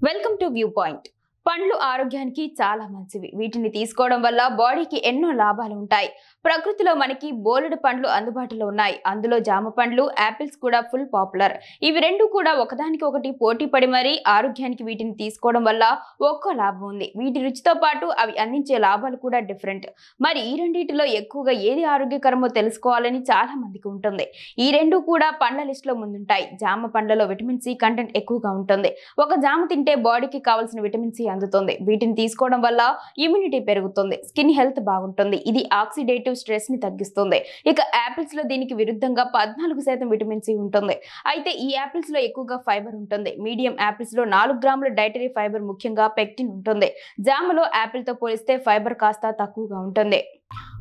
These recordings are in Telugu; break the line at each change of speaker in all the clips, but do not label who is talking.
Welcome to view point. పండ్లు ఆరోగ్యానికి చాలా మంచివి. వీటిని తీసుకోవడం వల్ల బాడీకి ఎన్నో లాభాలు ఉంటాయి. ప్రకృతిలో మనకి బోలెడు పండ్లు అందుబాటులో ఉన్నాయి. అందులో జామ పండ్లు, యాపిల్స్ కూడా ఫుల్ పాపులర్. ఇవి రెండు కూడా ఒకదానికి ఒకటి పోటీ పడి మరీ ఆరోగ్యానికి వీటిని తీసుకోవడం వల్ల ఒక్కో లాభం ఉంది. వీటి రుచితో పాటు అవి అందించే లాభాలు కూడా డిఫరెంట్. మరి ఈ రెండింటిలో ఎక్కువగా ఏది ఆరోగ్యకరమో తెలుసుకోవాలని చాలా మందికి ఉంటుంది. ఈ రెండు కూడా పండ్ల లిస్టులో ముందుంటాయి. జామ పండ్లలో విటమిన్ సి కంటెంట్ ఎక్కువగా ఉంటుంది. ఒక జామ తింటే బాడీకి కావాల్సిన విటమిన్ సి అందుతుంది. వీటిని తీసుకోవడం వల్ల ఇమ్యూనిటీ పెరుగుతుంది, స్కిన్ హెల్త్ బాగుంటుంది. ఇది ఆక్సిడేటివ్ స్ట్రెస్ ని తగ్గిస్తుంది. ఇక యాపిల్స్ లో దీనికి విరుద్ధంగా 14% విటమిన్ సి ఉంటుంది. అయితే ఈ యాపిల్స్ లో ఎక్కువగా ఫైబర్ ఉంటుంది. మీడియం యాపిల్స్ లో 4 గ్రాముల డైటరీ ఫైబర్, ముఖ్యంగా పెక్టిన్ ఉంటుంది. జామలో యాపిల్ తో పోలిస్తే ఫైబర్ కాస్త తక్కువగా ఉంటుంది.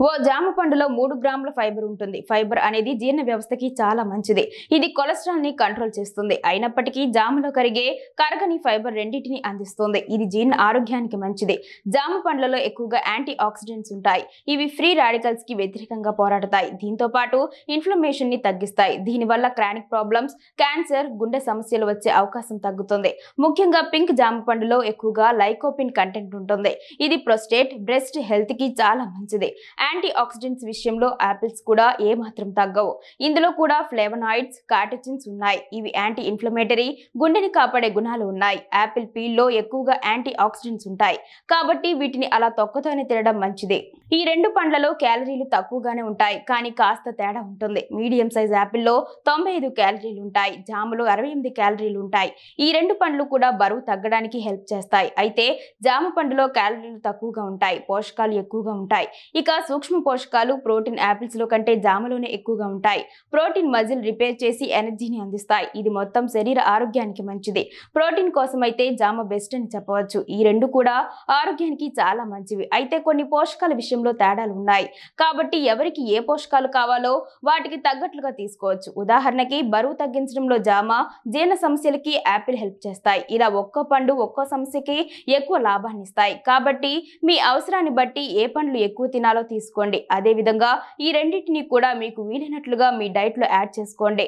ఓ జామ పండులో 3 గ్రాముల ఫైబర్ ఉంటుంది. ఫైబర్ అనేది జీర్ణ వ్యవస్థకి చాలా మంచిది. ఇది కొలెస్ట్రాల్ ని కంట్రోల్ చేస్తుంది. అయినప్పటికీ జామలో కరగని ఫైబర్ రెండింటిని అందిస్తుంది. ఇది జీర్ణ ఆరోగ్యానికి మంచిది. జామ పండ్లలో ఎక్కువగా యాంటీ ఆక్సిడెంట్స్ ఉంటాయి. ఇవి ఫ్రీ రాడికల్స్ కి వ్యతిరేకంగా పోరాడతాయి. దీంతో పాటు ఇన్ఫ్లమేషన్ ని తగ్గిస్తాయి. దీనివల్ల క్రానిక్ ప్రాబ్లమ్స్, క్యాన్సర్, గుండె సమస్యలు వచ్చే అవకాశం తగ్గుతుంది. ముఖ్యంగా పింక్ జామ పండులో ఎక్కువగా లైకోపిన్ కంటెంట్ ఉంటుంది. ఇది ప్రోస్టేట్, బ్రెస్ట్ హెల్త్ కి చాలా మంచిది. యాంటీ ఆక్సిడెంట్స్ విషయంలో యాపిల్స్ కూడా ఏమాత్రం తగ్గవు. ఇందులో కూడా ఫ్లేవనాయిడ్స్, కార్టిచిన్స్ ఉన్నాయి. ఇవి యాంటీ ఇన్ఫ్లమేటరీ, గుండెని కాపాడే గుణాలు ఉన్నాయి. యాపిల్ పీల్ లో ఎక్కువగా యాంటీ ఆక్సిడెంట్స్ ఉంటాయి. కాబట్టి వీటిని అలా తొక్కతోనే తినడం మంచిది. ఈ రెండు పండ్లలో క్యాలరీలు తక్కువగానే ఉంటాయి, కానీ కాస్త తేడా ఉంటుంది. మీడియం సైజ్ యాపిల్లో 95 క్యాలరీలు ఉంటాయి. జామలో 68 క్యాలరీలు ఉంటాయి. ఈ రెండు పండ్లు కూడా బరువు తగ్గడానికి హెల్ప్ చేస్తాయి. అయితే జామ పండులో క్యాలరీలు తక్కువగా ఉంటాయి, పోషకాలు ఎక్కువగా ఉంటాయి. ఇక సూక్ష్మ పోషకాలు, ప్రోటీన్ యాపిల్స్ లో కంటే జామలోనే ఎక్కువగా ఉంటాయి. ప్రోటీన్ మజిల్ రిపేర్ చేసి ఎనర్జీని అందిస్తాయి. ఇది మొత్తం శరీర ఆరోగ్యానికి మంచిది. ప్రోటీన్ కోసం అయితే జామ బెస్ట్ అని చెప్పవచ్చు. ఈ రెండు కూడా ఆరోగ్యానికి చాలా మంచివి. అయితే కొన్ని పోషకాల విషయంలో తేడాలు ఉన్నాయి. కాబట్టి ఎవరికి ఏ పోషకాలు కావాలో వాటికి తగ్గట్లుగా తీసుకోవచ్చు. ఉదాహరణకి బరువు తగ్గించడంలో జామ, జీర్ణ సమస్యలకి యాపిల్ హెల్ప్ చేస్తాయి. ఇలా ఒక్కో పండు ఒక్కో సమస్యకి ఎక్కువ లాభాన్ని ఇస్తాయి. కాబట్టి మీ అవసరాన్ని బట్టి ఏ పండ్లు ఎక్కువ తినాలో తీసుకోండి. అదే విధంగా ఈ రెండింటిని కూడా మీకు వీలైనట్లుగా మీ డైట్ లో యాడ్ చేసుకోండి.